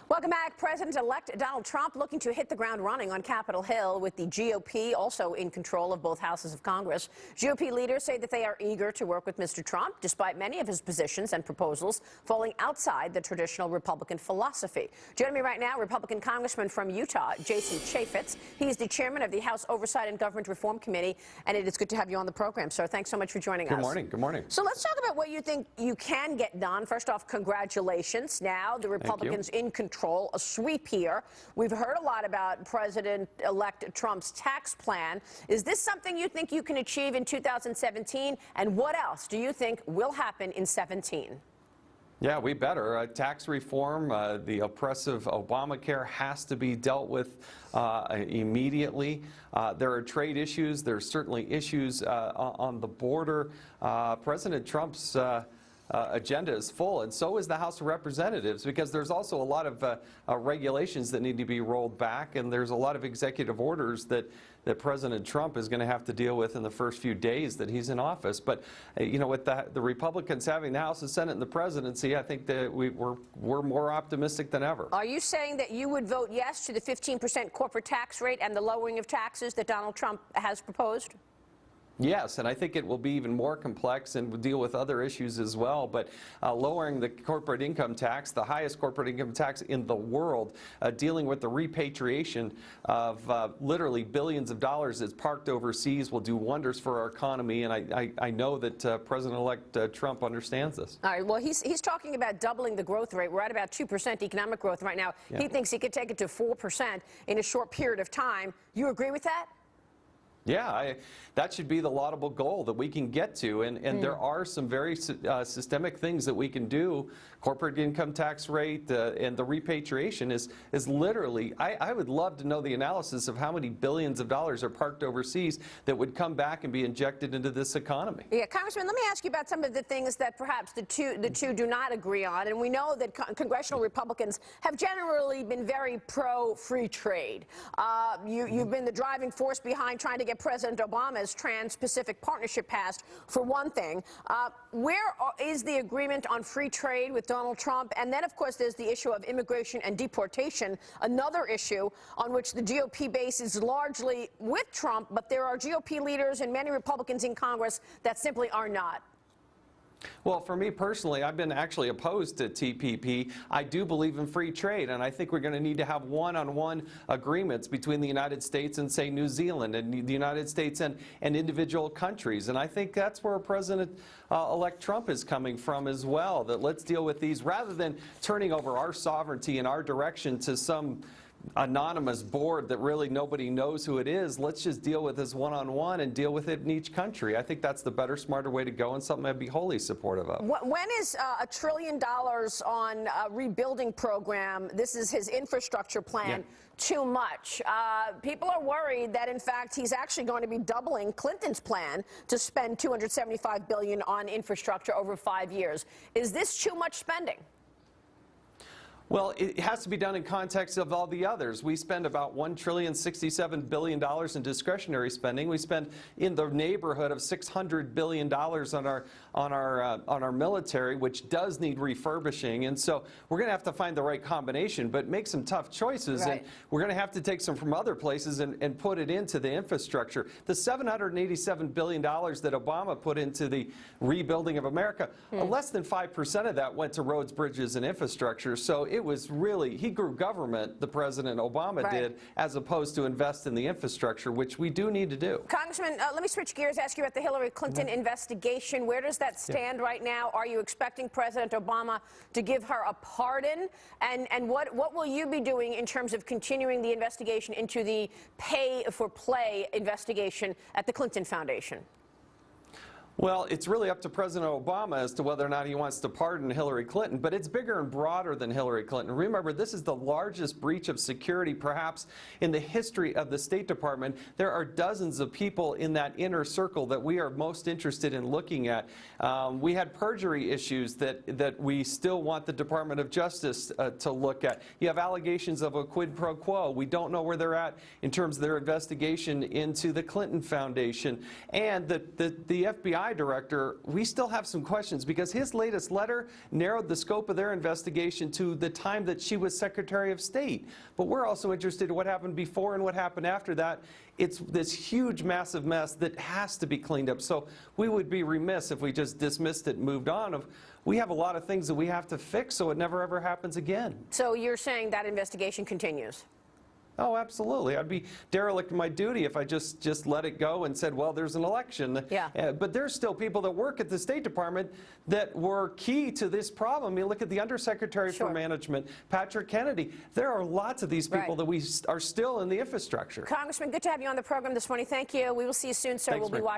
Welcome back. President-elect Donald Trump looking to hit the ground running on Capitol Hill with the GOP also in control of both houses of Congress. GOP leaders say that they are eager to work with Mr. Trump, despite many of his positions and proposals falling outside the traditional Republican philosophy. Joining me right now, Republican Congressman from Utah, Jason Chaffetz. He's the chairman of the House Oversight and Government Reform Committee, and it is good to have you on the program, sir. Thanks so much for joining us. Good morning. Good morning. So let's talk about what you think you can get done. First off, congratulations. Now the Republicans in control. A sweep here. We've heard a lot about President-elect Trump's tax plan. Is this something you think you can achieve in 2017? And what else do you think will happen in 17? Yeah, we better. Tax reform, the oppressive Obamacare has to be dealt with immediately. There are trade issues. There's certainly issues on the border. President Trump's agenda is full, and so is the House of Representatives, because there's also a lot of regulations that need to be rolled back, and there's a lot of executive orders that President Trump is going to have to deal with in the first few days that he's in office. But you know, with the Republicans having the House, the Senate, and the presidency, I think that we're more optimistic than ever. Are you saying that you would vote yes to the 15% corporate tax rate and the lowering of taxes that Donald Trump has proposed? Yes, and I think it will be even more complex and will deal with other issues as well. But lowering the corporate income tax, the highest corporate income tax in the world, dealing with the repatriation of literally billions of dollars that's parked overseas will do wonders for our economy. And I know that President-elect Trump understands this. All right. Well, he's talking about doubling the growth rate. We're at about 2% economic growth right now. Yeah. He thinks he could take it to 4% in a short period of time. You agree with that? Yeah, that should be the laudable goal that we can get to, and there are some very systemic things that we can do. Corporate income tax rate and the repatriation is literally, I would love to know the analysis of how many billions of dollars are parked overseas that would come back and be injected into this economy. Yeah, Congressman, let me ask you about some of the things that perhaps the two do not agree on, and we know that congressional Republicans have generally been very pro-free trade. You've been the driving force behind trying to get President Obama's Trans-Pacific Partnership passed, for one thing. Where is the agreement on free trade with Donald Trump? And then, of course, there's the issue of immigration and deportation, another issue on which the GOP base is largely with Trump, but there are GOP leaders and many Republicans in Congress that simply are not. Well, for me personally, I've been actually opposed to TPP. I do believe in free trade, and I think we're going to need to have one-on-one agreements between the United States and, say, New Zealand, and the United States and individual countries. And I think that's where President-elect Trump is coming from as well, that let's deal with these rather than turning over our sovereignty and our direction to some anonymous board that really nobody knows who it is. Let's just deal with this one-on-one and deal with it in each country. I think that's the better, smarter way to go, and something I'd be wholly supportive of. When is $1 trillion on a rebuilding program, this is his infrastructure plan, too much? People are worried that, in fact, he's actually going to be doubling Clinton's plan to spend $275 billion on infrastructure over 5 years. Is this too much spending? Well, it has to be done in context of all the others. We spend about $1,067 billion in discretionary spending. We spend in the neighborhood of $600 billion on our military, which does need refurbishing. And so we're going to have to find the right combination, but make some tough choices. Right. And we're going to have to take some from other places and put it into the infrastructure. The $787 billion that Obama put into the rebuilding of America, less than 5% of that went to roads, bridges, and infrastructure. So it was really, he grew government, the President Obama did, as opposed to invest in the infrastructure, which we do need to do. Congressman, let me switch gears, ask you about the Hillary Clinton investigation. Where does that stand right now? Are you expecting President Obama to give her a pardon? And what will you be doing in terms of continuing the investigation into the pay-for-play investigation at the Clinton Foundation? Well, it's really up to President Obama as to whether or not he wants to pardon Hillary Clinton, but it's bigger and broader than Hillary Clinton. Remember, this is the largest breach of security, perhaps, in the history of the State Department. There are dozens of people in that inner circle that we are most interested in looking at. We had perjury issues that we still want the Department of Justice to look at. You have allegations of a quid pro quo. We don't know where they're at in terms of their investigation into the Clinton Foundation. And the FBI FBI director, we still have some questions because his latest letter narrowed the scope of their investigation to the time that she was Secretary of State. But we're also interested in what happened before and what happened after that. It's this huge, massive mess that has to be cleaned up. So we would be remiss if we just dismissed it and moved on. We have a lot of things that we have to fix so it never ever happens again. So you're saying that investigation continues? Oh, absolutely. I'd be derelict in my duty if I just let it go and said, well, there's an election. Yeah. But there's still people that work at the State Department that were key to this problem. I mean, look at the Undersecretary for Management, Patrick Kennedy. There are lots of these people that we are still in the infrastructure. Congressman, good to have you on the program this morning. Thank you. We will see you soon, sir. Thanks, We'll be watching.